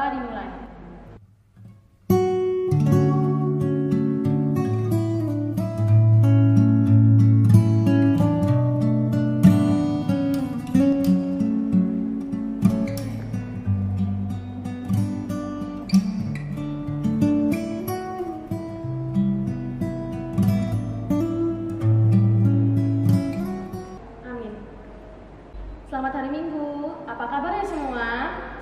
berdoa dimulai. Selamat hari Minggu, apa kabar ya semua?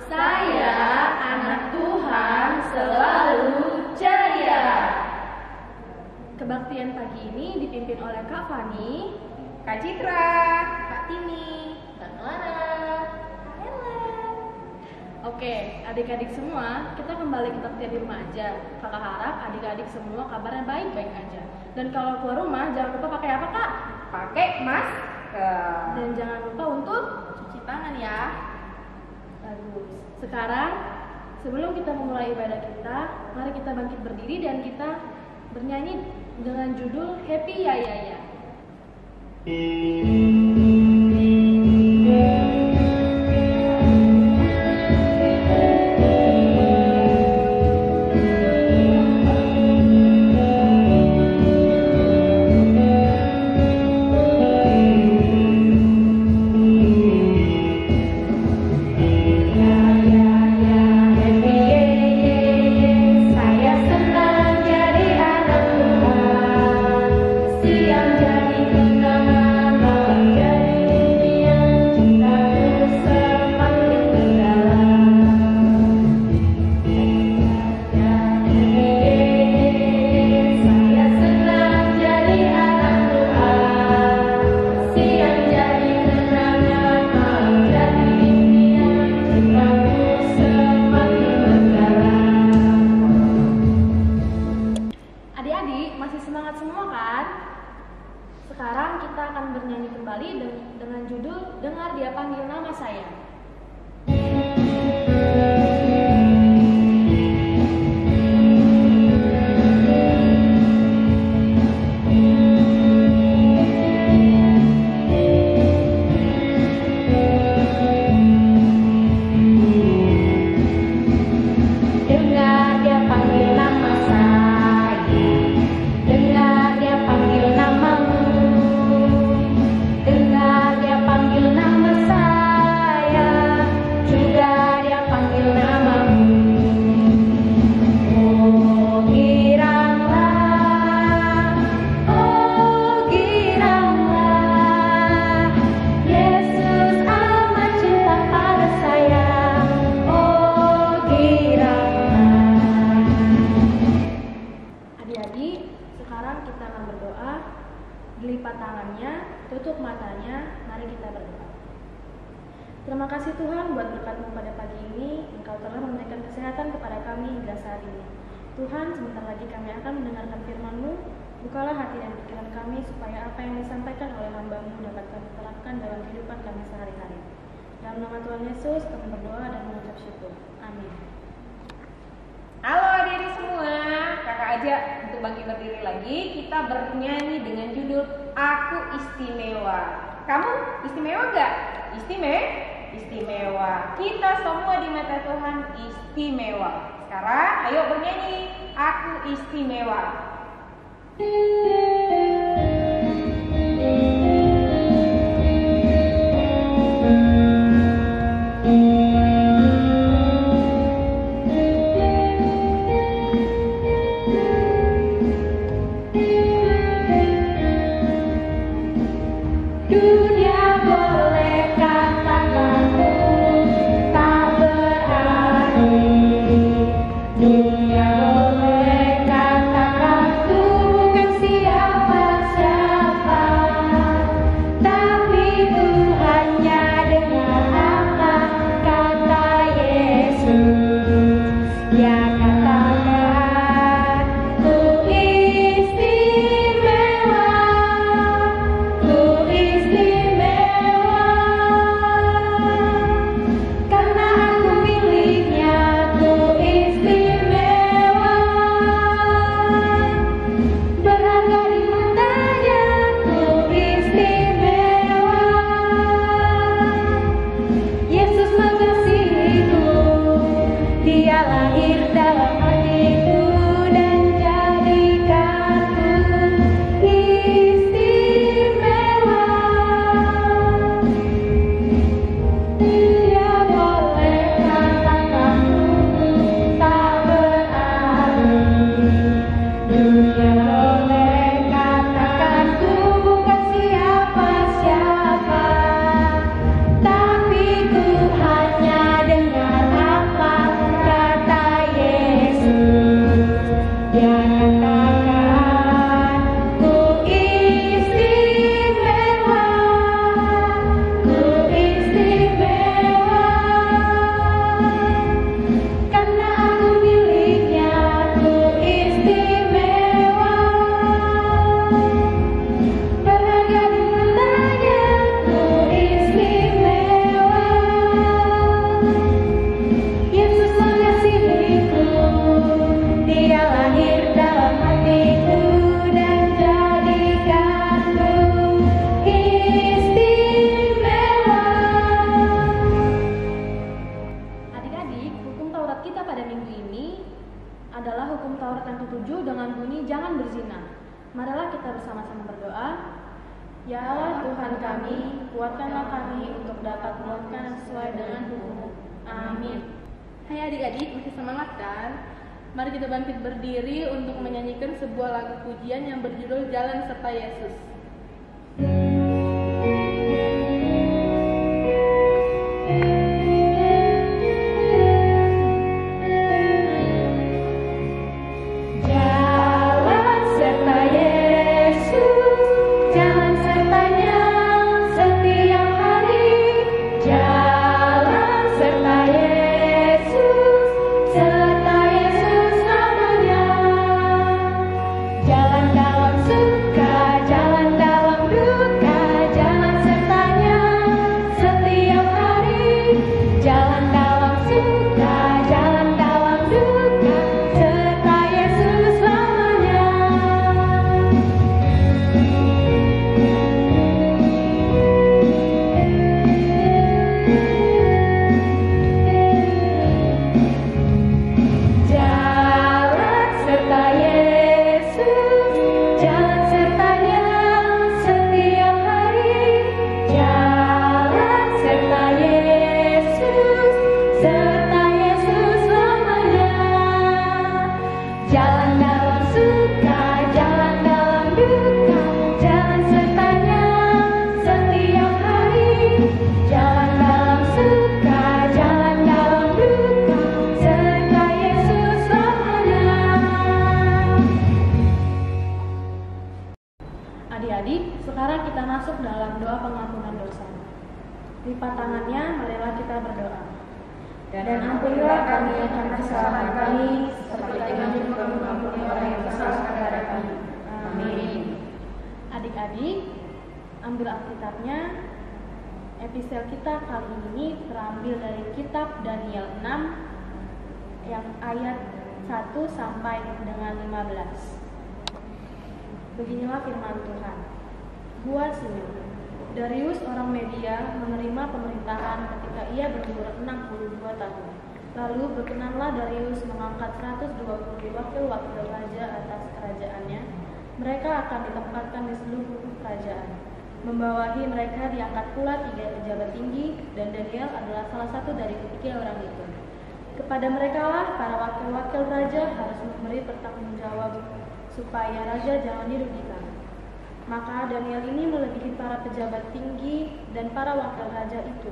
Saya anak Tuhan selalu ceria. Kebaktian pagi ini dipimpin oleh Kak Fani, Kak Citra, Kak Tini, Kak Clara, Kak Helen. Oke, adik-adik semua, kita kembali ke kebaktian di rumah aja. Kakak harap adik-adik semua kabarnya baik-baik aja. Dan kalau keluar rumah, jangan lupa pakai apa, Kak? pakai masker. Dan jangan lupa untuk Cuci tangan ya. bagus. Sekarang, sebelum kita memulai ibadah kita, mari kita bangkit berdiri dan kita bernyanyi dengan judul Happy Ya Ya Ya. Adik-adik masih semangat semua kan? Sekarang kita akan bernyanyi kembali dengan judul Dengar Dia Panggil Nama Saya. Adik-adik, sekarang kita akan berdoa. Dilipat tangannya, tutup matanya, mari kita berdoa. Terima kasih Tuhan buat berkat-Mu pada pagi ini. Engkau telah memberikan kesehatan kepada kami hingga saat ini. Tuhan, sebentar lagi kami akan mendengarkan firman-Mu. Bukalah hati dan pikiran kami supaya apa yang disampaikan oleh hamba-Mu dapat kami terapkan dalam kehidupan kami sehari-hari. Dalam nama Tuhan Yesus kami berdoa dan mengucap syukur. Amin. Halo adik-adik semua, kakak ajak untuk bangkit berdiri lagi. Kita bernyanyi dengan judul Aku Istimewa. Kamu istimewa gak? Istimewa. Kita semua di mata Tuhan istimewa. Sekarang ayo bernyanyi Aku Istimewa. Dunia boleh katakanku tak berarti. Dunia boleh katakanku bukan siapa. hukum Taurat yang ke-7 dengan bunyi jangan berzina. Marilah kita bersama-sama berdoa. Ya Allah Tuhan kami, kuatkanlah kami untuk dapat melakukan sesuai dengan hukum. Amin. Hai adik-adik, masih semangat kan? Mari kita bangkit berdiri untuk menyanyikan sebuah lagu pujian yang berjudul Jalan Serta Yesus. Adik-adik, sekarang kita masuk dalam doa pengampunan dosa. Lipat tangannya, marilah kita berdoa. Dan ampunilah kami akan kesalahan kami, seperti kami juga mengampuni orang yang bersalah kepada kami. Amin. Adik-adik, ambil Alkitabnya. Episode kita kali ini terambil dari kitab Daniel 6 yang ayat 1 sampai dengan 15. Beginilah firman Tuhan. Buat Simeon, Darius orang Media menerima pemerintahan ketika ia berumur 62 tahun. Lalu berkenanlah Darius mengangkat 120 wakil-wakil raja atas kerajaannya. Mereka akan ditempatkan di seluruh kerajaan. Membawahi mereka diangkat pula 3 pejabat tinggi, dan Daniel adalah salah satu dari ketiga orang itu. Kepada merekalah para wakil-wakil raja harus memberi pertanggungjawab supaya raja jangan dirugikan. Maka Daniel ini melebihi para pejabat tinggi dan para wakil raja itu,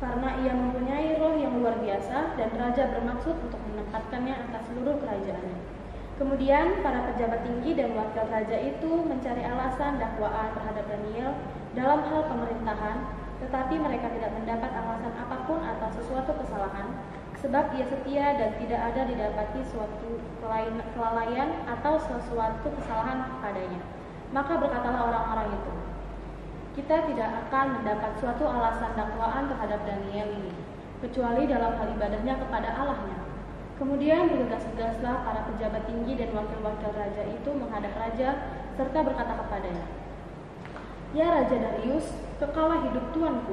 karena ia mempunyai roh yang luar biasa dan raja bermaksud untuk menempatkannya atas seluruh kerajaannya. Kemudian para pejabat tinggi dan wakil raja itu mencari alasan dakwaan terhadap Daniel dalam hal pemerintahan, tetapi mereka tidak mendapat alasan apapun atas sesuatu kesalahan, sebab ia setia dan tidak ada didapati suatu kelalaian atau sesuatu kesalahan padanya. Maka berkatalah orang-orang itu, kita tidak akan mendapat suatu alasan dakwaan terhadap Daniel ini, kecuali dalam hal ibadahnya kepada Allahnya. Kemudian bergegas-gegaslah para pejabat tinggi dan wakil-wakil raja itu menghadap raja, serta berkata kepadanya, Ya Raja Darius, kekalah hidup tuanku.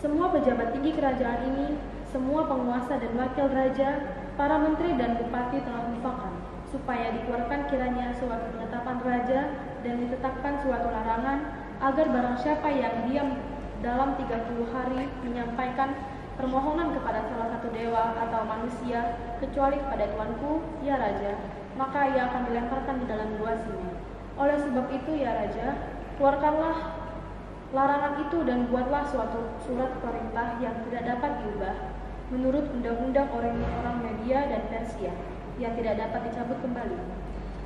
Semua pejabat tinggi kerajaan ini, semua penguasa dan wakil raja, para menteri dan bupati telah mufakat, supaya dikeluarkan kiranya suatu penetapan raja dan ditetapkan suatu larangan, agar barang siapa yang diam dalam 30 hari menyampaikan permohonan kepada salah satu dewa atau manusia, kecuali kepada tuanku, ya Raja, maka ia akan dilemparkan di dalam gua Simeon. Oleh sebab itu, ya Raja, keluarkanlah larangan itu dan buatlah suatu surat perintah yang tidak dapat diubah menurut undang-undang orang Media dan Persia yang tidak dapat dicabut kembali.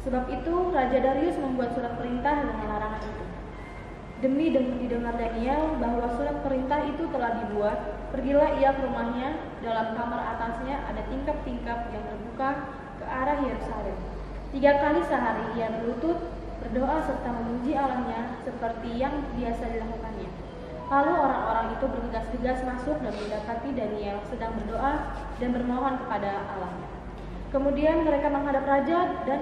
Sebab itu Raja Darius membuat surat perintah dengan larangan itu. Demi didengar Daniel bahwa surat perintah itu telah dibuat, pergilah ia ke rumahnya. Dalam kamar atasnya ada tingkap-tingkap yang terbuka ke arah Yerusalem. 3 kali sehari ia berlutut, berdoa serta memuji Allahnya seperti yang biasa dilakukannya. Lalu orang-orang itu bergegas-gegas masuk dan mendapati Daniel sedang berdoa dan bermohon kepada Allahnya. Kemudian mereka menghadap raja dan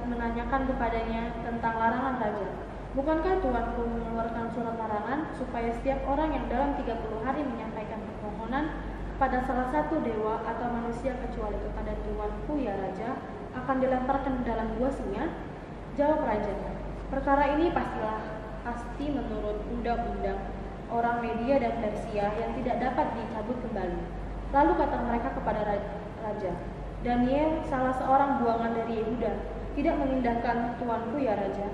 menanyakan kepadanya tentang larangan raja. Bukankah tuanku mengeluarkan surat larangan supaya setiap orang yang dalam 30 hari menyampaikan permohonan kepada salah satu dewa atau manusia kecuali kepada tuanku ya Raja, akan dilemparkan dalam gua singa? Jawab raja, perkara ini pasti menurut undang-undang orang Media dan Persia yang tidak dapat dicabut kembali. Lalu kata mereka kepada raja, Daniel, salah seorang buangan dari Yehuda, tidak mengindahkan tuanku ya raja,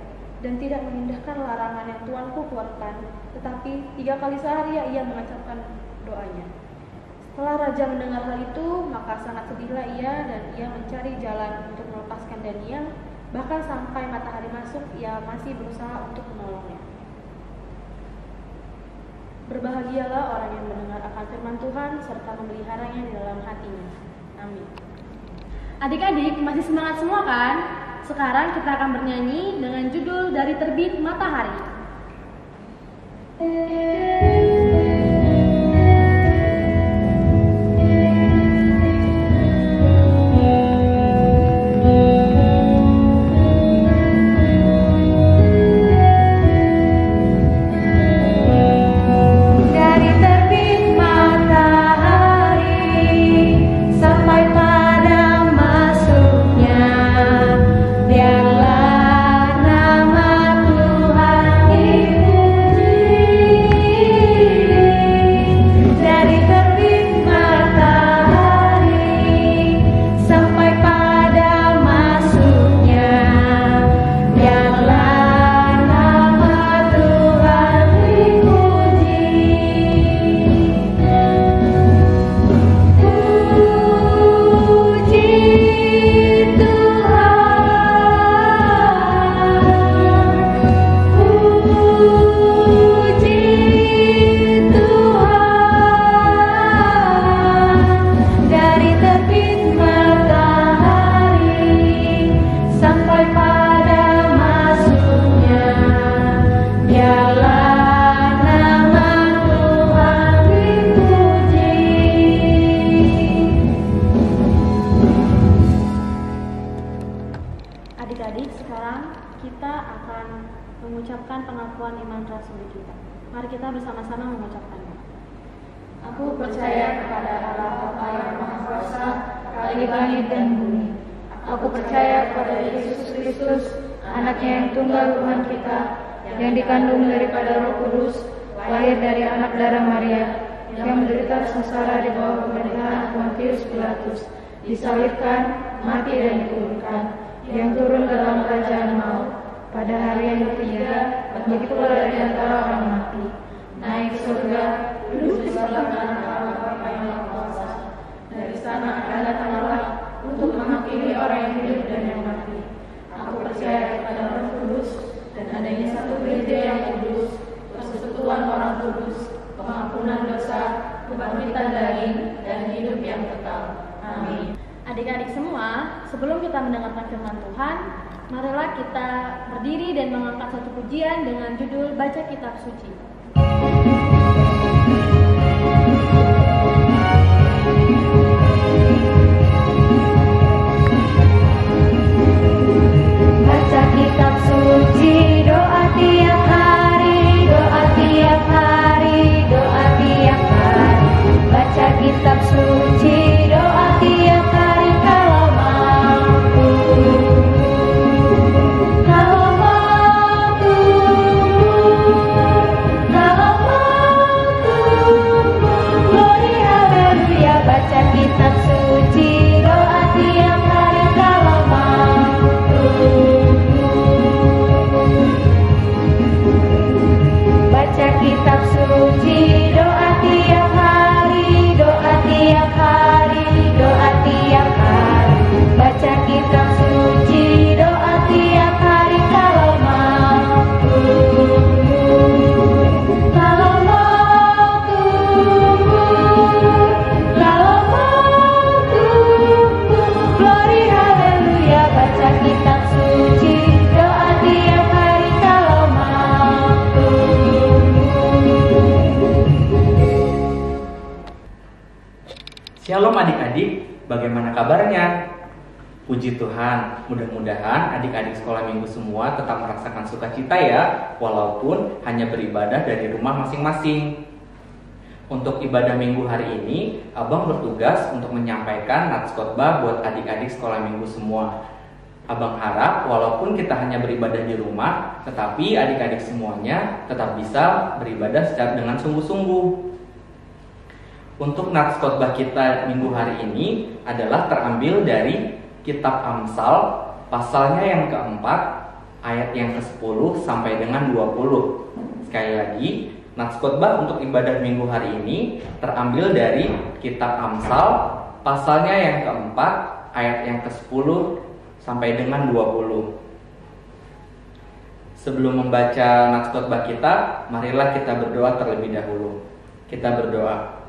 dan tidak mengindahkan larangan yang tuanku keluarkan, tetapi 3 kali sehari ia mengucapkan doanya. Setelah raja mendengar hal itu, maka sangat sedihlah ia, dan ia mencari jalan untuk melepaskan Daniel. Bahkan sampai matahari masuk, ia masih berusaha untuk menolongnya. Berbahagialah orang yang mendengar akan firman Tuhan serta memeliharanya di dalam hatinya. Amin. Adik-adik masih semangat semua kan? Sekarang kita akan bernyanyi dengan judul Dari Terbit Matahari. Adik-adik, sekarang kita akan mengucapkan pengakuan iman rasuli kita. Mari kita bersama-sama mengucapkannya. Aku percaya kepada Allah Bapa yang Maha Kuasa, Khalik langit dan bumi. Aku percaya kepada Yesus Kristus, Anaknya yang tunggal Tuhan kita, yang dikandung daripada Roh Kudus, lahir dari anak darah Maria, yang menderita sengsara di bawah pemerintahan Pontius Pilatus, disalibkan, mati dan dikuburkan, yang turun ke dalam kerajaan maut, pada hari yang ketiga bangkit pula dari antara orang mati, naik ke surga, duduk di sebelah kanan Allah Bapa yang Maha Kuasa. Dari sana akan datang Allah untuk menghakimi orang yang hidup dan yang mati. Aku percaya kepada Roh Kudus dan adanya satu gereja yang kudus, persekutuan orang kudus, pengampunan dosa, kebangkitan daging, dan hidup yang kekal. Amin. Adik-adik semua, sebelum kita mendengarkan firman Tuhan, marilah kita berdiri dan mengangkat satu pujian dengan judul Baca Kitab Suci. Baca kitab suci, doa tiap hari, doa tiap hari, doa tiap hari. Baca kitab suci, doa tiap hari kalau mampu. Kalau mampu, kalau mampu. Glory haleluya, baca kitab suci, doa tiap hari kalau mampu. Baca kitab suci, doa tiap hari, doa tiap hari, doa tiap hari. Baca kitab suci, doa tiap hari kalau mampu. Kalau mampu, kalau mampu. Glory haleluya, baca kitab suci, doa tiap hari kalau mampu. Shalom adik-adik, bagaimana kabarnya? Puji Tuhan, mudah-mudahan adik-adik sekolah minggu semua tetap merasakan sukacita ya, walaupun hanya beribadah dari rumah masing-masing. Untuk ibadah minggu hari ini, Abang bertugas untuk menyampaikan nats khotbah buat adik-adik sekolah minggu semua. Abang harap walaupun kita hanya beribadah di rumah, tetapi adik-adik semuanya tetap bisa beribadah secara dengan sungguh-sungguh. Untuk nats khotbah kita minggu hari ini adalah terambil dari kitab Amsal, pasalnya yang keempat, ayat yang ke-10 sampai dengan 20. Sekali lagi, nats khotbah untuk ibadah minggu hari ini terambil dari kitab Amsal, pasalnya yang keempat, ayat yang ke-10 sampai dengan 20. Sebelum membaca nats khotbah kita, marilah kita berdoa terlebih dahulu. Kita berdoa.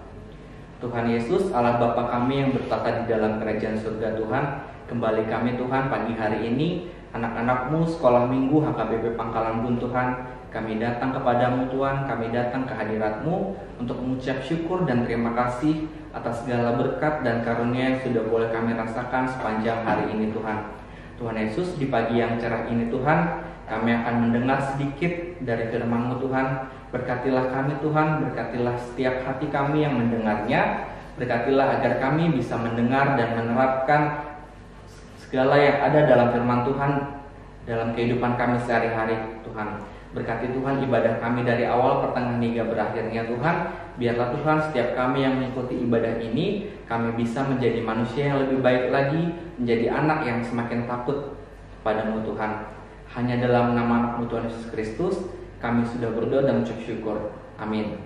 Tuhan Yesus, Allah Bapa kami yang bertata di dalam kerajaan surga Tuhan, kembali kami Tuhan pagi hari ini, anak-anak-Mu sekolah minggu HKBP Pangkalan Bun Tuhan, kami datang kepadamu Tuhan, kami datang ke hadirat-Mu untuk mengucap syukur dan terima kasih atas segala berkat dan karunia yang sudah boleh kami rasakan sepanjang hari ini Tuhan. Tuhan Yesus, di pagi yang cerah ini Tuhan, kami akan mendengar sedikit dari firman-Mu Tuhan. Berkatilah kami Tuhan, berkatilah setiap hati kami yang mendengarnya. Berkatilah agar kami bisa mendengar dan menerapkan segala yang ada dalam firman Tuhan dalam kehidupan kami sehari-hari Tuhan. Berkati Tuhan ibadah kami dari awal, pertengahan hingga berakhirnya Tuhan. Biarlah Tuhan setiap kami yang mengikuti ibadah ini, kami bisa menjadi manusia yang lebih baik lagi, menjadi anak yang semakin takut kepadamu Tuhan. Hanya dalam nama anak-Mu Tuhan Yesus Kristus kami sudah berdoa dan mengucap syukur. Amin.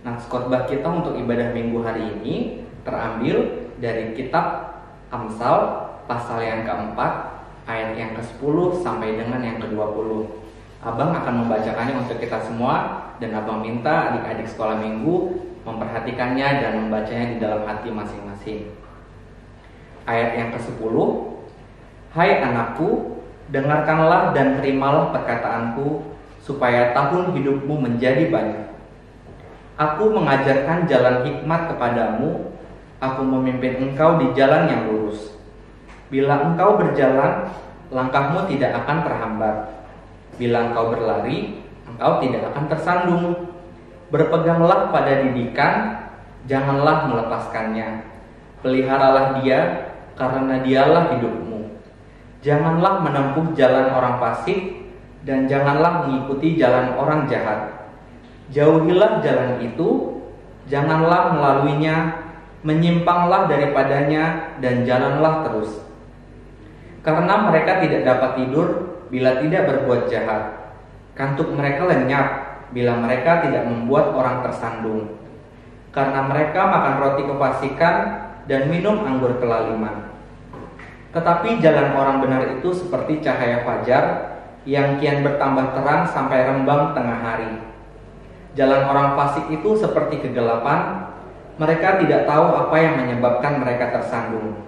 Nats khotbah kita untuk ibadah minggu hari ini terambil dari kitab Amsal, pasal yang keempat, ayat yang ke-10 sampai dengan yang ke-20. Abang akan membacakannya untuk kita semua, dan Abang minta adik-adik sekolah minggu memperhatikannya dan membacanya di dalam hati masing-masing. Ayat yang ke-10, Hai anakku, dengarkanlah dan terimalah perkataanku, supaya tahun hidupmu menjadi banyak. Aku mengajarkan jalan hikmat kepadamu, aku memimpin engkau di jalan yang lurus. Bila engkau berjalan, langkahmu tidak akan terhambat. Bila engkau berlari, engkau tidak akan tersandung. Berpeganglah pada didikan, janganlah melepaskannya. Peliharalah dia, karena dialah hidupmu. Janganlah menempuh jalan orang fasik, dan janganlah mengikuti jalan orang jahat. Jauhilah jalan itu, janganlah melaluinya, menyimpanglah daripadanya, dan jalanlah terus. Karena mereka tidak dapat tidur bila tidak berbuat jahat. Kantuk mereka lenyap bila mereka tidak membuat orang tersandung. Karena mereka makan roti kefasikan dan minum anggur kelaliman. Tetapi jalan orang benar itu seperti cahaya fajar yang kian bertambah terang sampai rembang tengah hari. Jalan orang fasik itu seperti kegelapan, mereka tidak tahu apa yang menyebabkan mereka tersandung.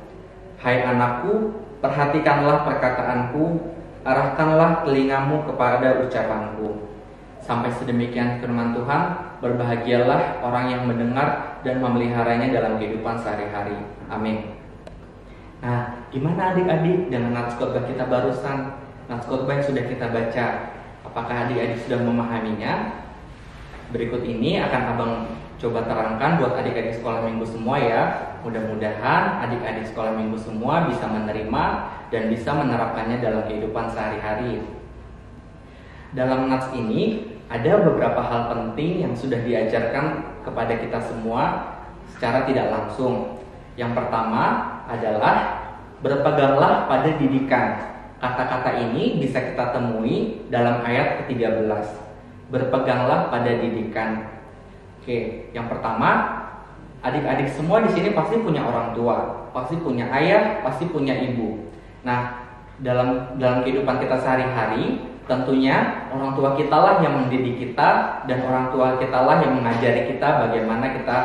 Hai anakku, perhatikanlah perkataanku, arahkanlah telingamu kepada ucapanku. Sampai sedemikian firman Tuhan, berbahagialah orang yang mendengar dan memeliharanya dalam kehidupan sehari-hari. Amin. Nah, gimana adik-adik dengan nats khotbah kita barusan? Nats khotbah yang sudah kita baca, apakah adik-adik sudah memahaminya? Berikut ini akan Abang coba terangkan buat adik-adik sekolah minggu semua ya. Mudah-mudahan adik-adik sekolah minggu semua bisa menerima dan bisa menerapkannya dalam kehidupan sehari-hari. Dalam nats ini ada beberapa hal penting yang sudah diajarkan kepada kita semua secara tidak langsung. Yang pertama adalah berpeganglah pada didikan. Kata-kata ini bisa kita temui dalam ayat ke-13. Berpeganglah pada didikan. Oke, yang pertama, adik-adik semua di sini pasti punya orang tua, pasti punya ayah, pasti punya ibu. Nah, dalam kehidupan kita sehari-hari, tentunya orang tua kita lah yang mendidik kita, dan orang tua kita lah yang mengajari kita bagaimana kita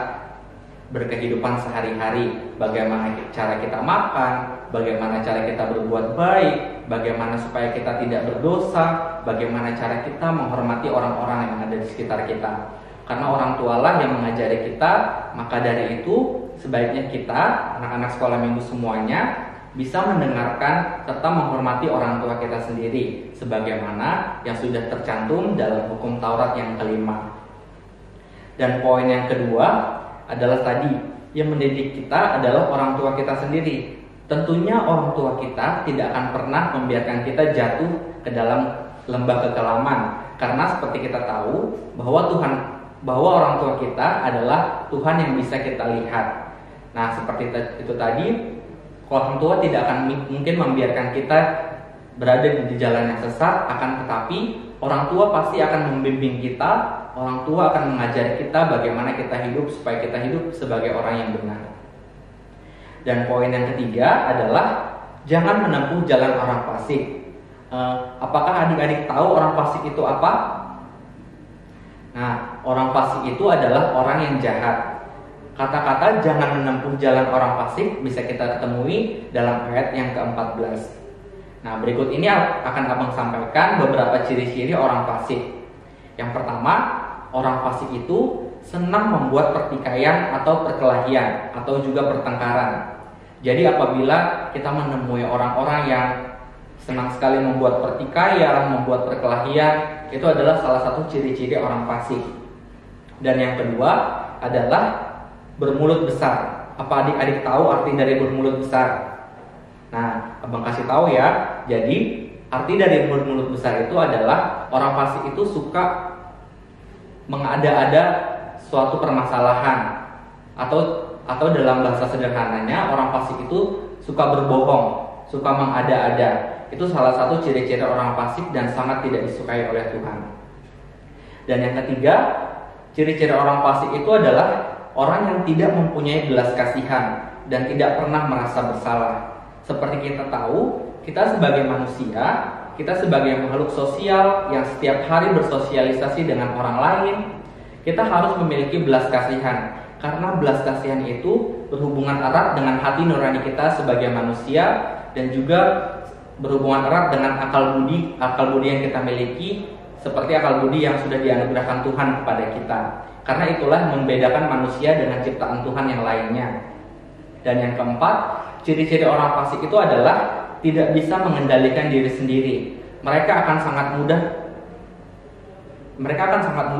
berkehidupan sehari-hari, bagaimana cara kita makan, bagaimana cara kita berbuat baik, bagaimana supaya kita tidak berdosa, bagaimana cara kita menghormati orang-orang yang ada di sekitar kita. Karena orang tualah yang mengajari kita, maka dari itu sebaiknya kita, anak-anak sekolah minggu semuanya, bisa mendengarkan serta menghormati orang tua kita sendiri, sebagaimana yang sudah tercantum dalam hukum Taurat yang kelima. Dan poin yang kedua adalah tadi, yang mendidik kita adalah orang tua kita sendiri. Tentunya orang tua kita tidak akan pernah membiarkan kita jatuh ke dalam lembah kekelaman, karena seperti kita tahu bahwa orang tua kita adalah Tuhan yang bisa kita lihat. Nah, seperti itu tadi, orang tua tidak akan mungkin membiarkan kita berada di jalan yang sesat, akan tetapi orang tua pasti akan membimbing kita, orang tua akan mengajari kita bagaimana kita hidup supaya kita hidup sebagai orang yang benar. Dan poin yang ketiga adalah jangan menempuh jalan orang fasik. Apakah adik-adik tahu orang fasik itu apa? Nah, orang fasik itu adalah orang yang jahat. Kata-kata jangan menempuh jalan orang fasik bisa kita temui dalam ayat yang ke-14. Nah, berikut ini akan abang sampaikan beberapa ciri-ciri orang fasik. Yang pertama, orang fasik itu senang membuat pertikaian atau perkelahian atau juga pertengkaran. Jadi apabila kita menemui orang-orang yang senang sekali membuat pertikaian, membuat perkelahian, itu adalah salah satu ciri-ciri orang fasik. Dan yang kedua adalah bermulut besar. Apa adik-adik tahu arti dari bermulut besar? Nah, abang kasih tahu ya. Jadi arti dari bermulut besar itu adalah orang fasik itu suka mengada-ada suatu permasalahan, atau dalam bahasa sederhananya orang fasik itu suka berbohong, suka mengada-ada. Itu salah satu ciri-ciri orang fasik dan sangat tidak disukai oleh Tuhan. Dan yang ketiga, ciri-ciri orang fasik itu adalah orang yang tidak mempunyai belas kasihan dan tidak pernah merasa bersalah. Seperti kita tahu, kita sebagai manusia, kita sebagai makhluk sosial yang setiap hari bersosialisasi dengan orang lain, kita harus memiliki belas kasihan. Karena belas kasihan itu berhubungan erat dengan hati nurani kita sebagai manusia, dan juga berhubungan erat dengan akal budi yang kita miliki, seperti akal budi yang sudah dianugerahkan Tuhan kepada kita. Karena itulah membedakan manusia dengan ciptaan Tuhan yang lainnya. Dan yang keempat, ciri-ciri orang fasik itu adalah tidak bisa mengendalikan diri sendiri. Mereka akan sangat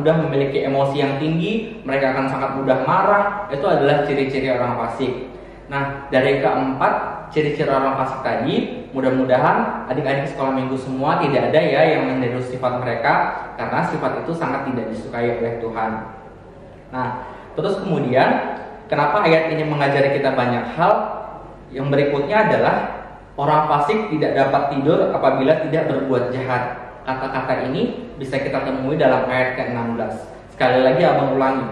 mudah memiliki emosi yang tinggi, mereka akan sangat mudah marah. Itu adalah ciri-ciri orang fasik. Nah, dari keempat ciri-ciri orang fasik tadi, mudah-mudahan adik-adik sekolah minggu semua tidak ada ya yang meniru sifat mereka, karena sifat itu sangat tidak disukai oleh Tuhan. Nah, terus kemudian kenapa ayat ini mengajari kita banyak hal? Yang berikutnya adalah orang fasik tidak dapat tidur apabila tidak berbuat jahat. Kata-kata ini bisa kita temui dalam ayat ke-16. Sekali lagi abang ulangi,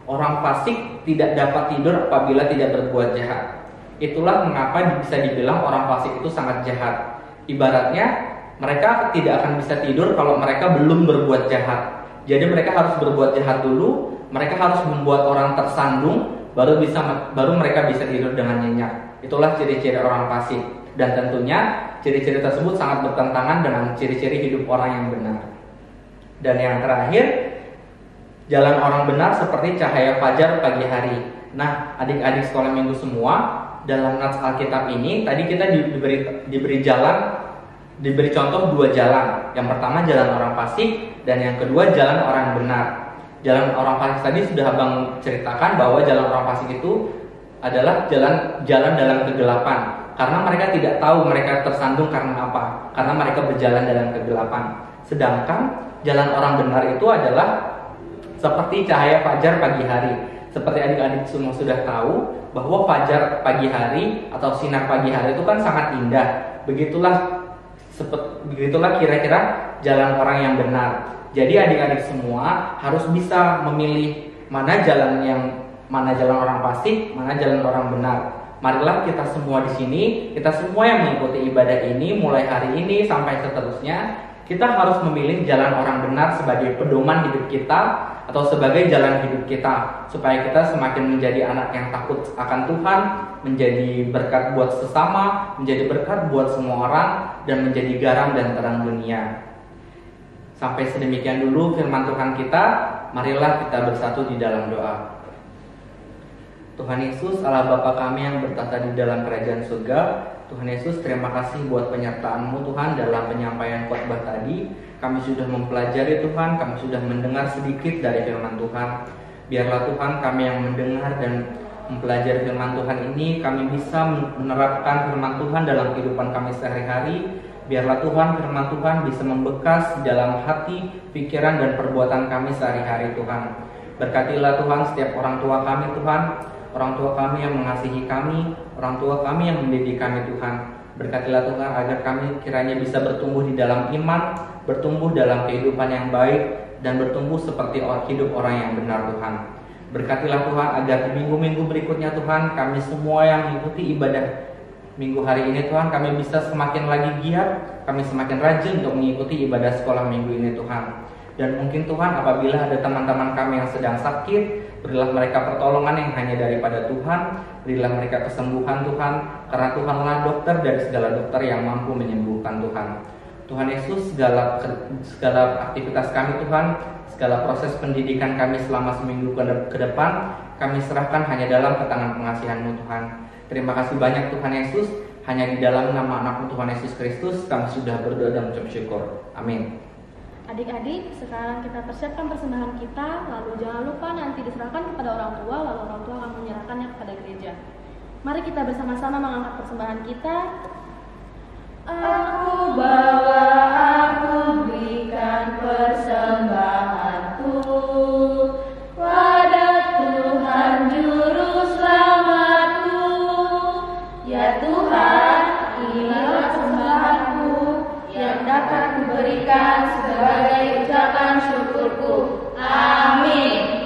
orang fasik tidak dapat tidur apabila tidak berbuat jahat. Itulah mengapa bisa dibilang orang fasik itu sangat jahat. Ibaratnya mereka tidak akan bisa tidur kalau mereka belum berbuat jahat. Jadi mereka harus berbuat jahat dulu, mereka harus membuat orang tersandung, baru mereka bisa tidur dengan nyenyak. Itulah ciri-ciri orang fasik. Dan tentunya ciri-ciri tersebut sangat bertentangan dengan ciri-ciri hidup orang yang benar. Dan yang terakhir, jalan orang benar seperti cahaya fajar pagi hari. Nah, adik-adik sekolah minggu semua, dalam nats Alkitab ini tadi kita diberi contoh dua jalan. Yang pertama jalan orang fasik, dan yang kedua jalan orang benar. Jalan orang fasik tadi sudah abang ceritakan bahwa jalan orang fasik itu adalah jalan dalam kegelapan, karena mereka tidak tahu mereka tersandung karena apa, karena mereka berjalan dalam kegelapan. Sedangkan jalan orang benar itu adalah seperti cahaya fajar pagi hari. Seperti adik-adik semua sudah tahu bahwa fajar pagi hari atau sinar pagi hari itu kan sangat indah. Begitulah kira-kira jalan orang yang benar. Jadi adik-adik semua harus bisa memilih mana jalan orang fasik, mana jalan orang benar. Marilah kita semua di sini, kita semua yang mengikuti ibadah ini mulai hari ini sampai seterusnya, kita harus memilih jalan orang benar sebagai pedoman hidup kita atau sebagai jalan hidup kita, supaya kita semakin menjadi anak yang takut akan Tuhan, menjadi berkat buat sesama, menjadi berkat buat semua orang, dan menjadi garam dan terang dunia. Sampai sedemikian dulu firman Tuhan kita. Marilah kita bersatu di dalam doa. Tuhan Yesus, Allah Bapa kami yang bertata di dalam kerajaan surga, Tuhan Yesus, terima kasih buat penyertaan-Mu Tuhan dalam penyampaian khotbah tadi. Kami sudah mempelajari Tuhan, kami sudah mendengar sedikit dari firman Tuhan. Biarlah Tuhan kami yang mendengar dan mempelajari firman Tuhan ini, kami bisa menerapkan firman Tuhan dalam kehidupan kami sehari-hari. Biarlah Tuhan firman Tuhan bisa membekas di dalam hati, pikiran, dan perbuatan kami sehari-hari Tuhan. Berkatilah Tuhan setiap orang tua kami Tuhan, orang tua kami yang mengasihi kami, orang tua kami yang mendidik kami Tuhan. Berkatilah Tuhan agar kami kiranya bisa bertumbuh di dalam iman, bertumbuh dalam kehidupan yang baik, dan bertumbuh seperti hidup orang yang benar Tuhan. Berkatilah Tuhan agar di minggu-minggu berikutnya Tuhan, kami semua yang mengikuti ibadah minggu hari ini Tuhan, kami bisa semakin lagi giat, kami semakin rajin untuk mengikuti ibadah sekolah minggu ini Tuhan. Dan mungkin Tuhan, apabila ada teman-teman kami yang sedang sakit, berilah mereka pertolongan yang hanya daripada Tuhan, berilah mereka kesembuhan Tuhan, karena Tuhanlah dokter dari segala dokter yang mampu menyembuhkan Tuhan. Tuhan Yesus, segala aktivitas kami Tuhan, segala proses pendidikan kami selama seminggu ke depan, kami serahkan hanya dalam tangan pengasihan-Mu Tuhan. Terima kasih banyak Tuhan Yesus, hanya di dalam nama anak-Mu Tuhan Yesus Kristus kami sudah berdoa dan mengucap syukur. Amin. Adik-adik, sekarang kita persiapkan persembahan kita, lalu jangan lupa nanti diserahkan kepada orang tua, lalu orang tua akan menyerahkannya kepada gereja. Mari kita bersama-sama mengangkat persembahan kita. Aku bawa, aku berikan persembahanku pada Tuhan Juru Selamatku. Ya Tuhan, inilah persembahanku yang dapat kuberikan sebagai ucapan syukurku. Amin.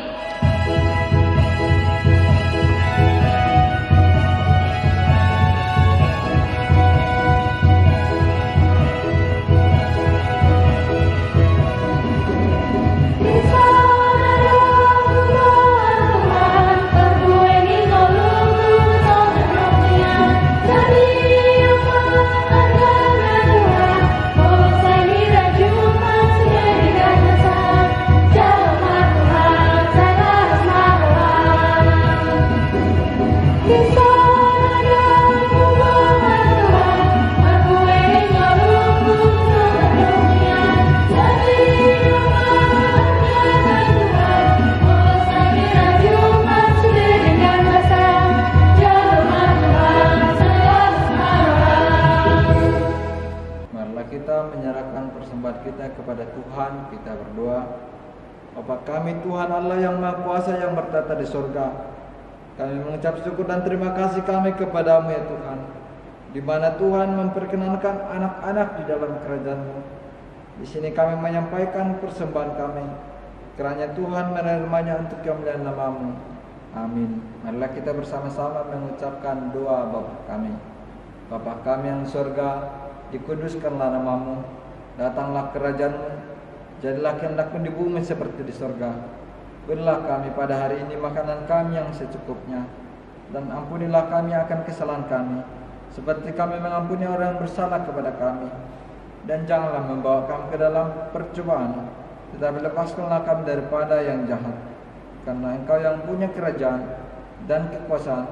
Kepada Tuhan kita berdoa. Bapa kami Tuhan Allah yang Maha Kuasa yang bertata di sorga, kami mengucap syukur dan terima kasih kami kepadamu ya Tuhan, di mana Tuhan memperkenankan anak-anak di dalam kerajaan-Mu. Di sini kami menyampaikan persembahan kami, kiranya Tuhan menerimanya untuk kemuliaan nama-Mu. Amin. Marilah kita bersama-sama mengucapkan doa Bapa kami. Bapa kami yang di sorga, dikuduskanlah nama-Mu. Datanglah kerajaan-Mu, jadilah kehendak-Mu di bumi seperti di sorga. Berilah kami pada hari ini makanan kami yang secukupnya, dan ampunilah kami akan kesalahan kami, seperti kami mengampuni orang yang bersalah kepada kami. Dan janganlah membawa kami ke dalam percobaan, tetapi lepaskanlah kami daripada yang jahat. Karena Engkau yang punya kerajaan, dan kekuasaan,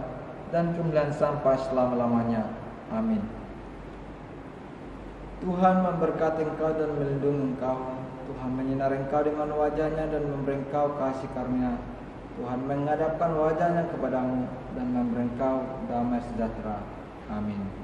dan kemuliaan sampai selama-lamanya. Amin. Tuhan memberkati engkau dan melindungi engkau. Tuhan menyinari engkau dengan wajah-Nya dan memberi engkau kasih karunia. Tuhan menghadapkan wajah-Nya kepadamu dan memberi engkau damai sejahtera. Amin.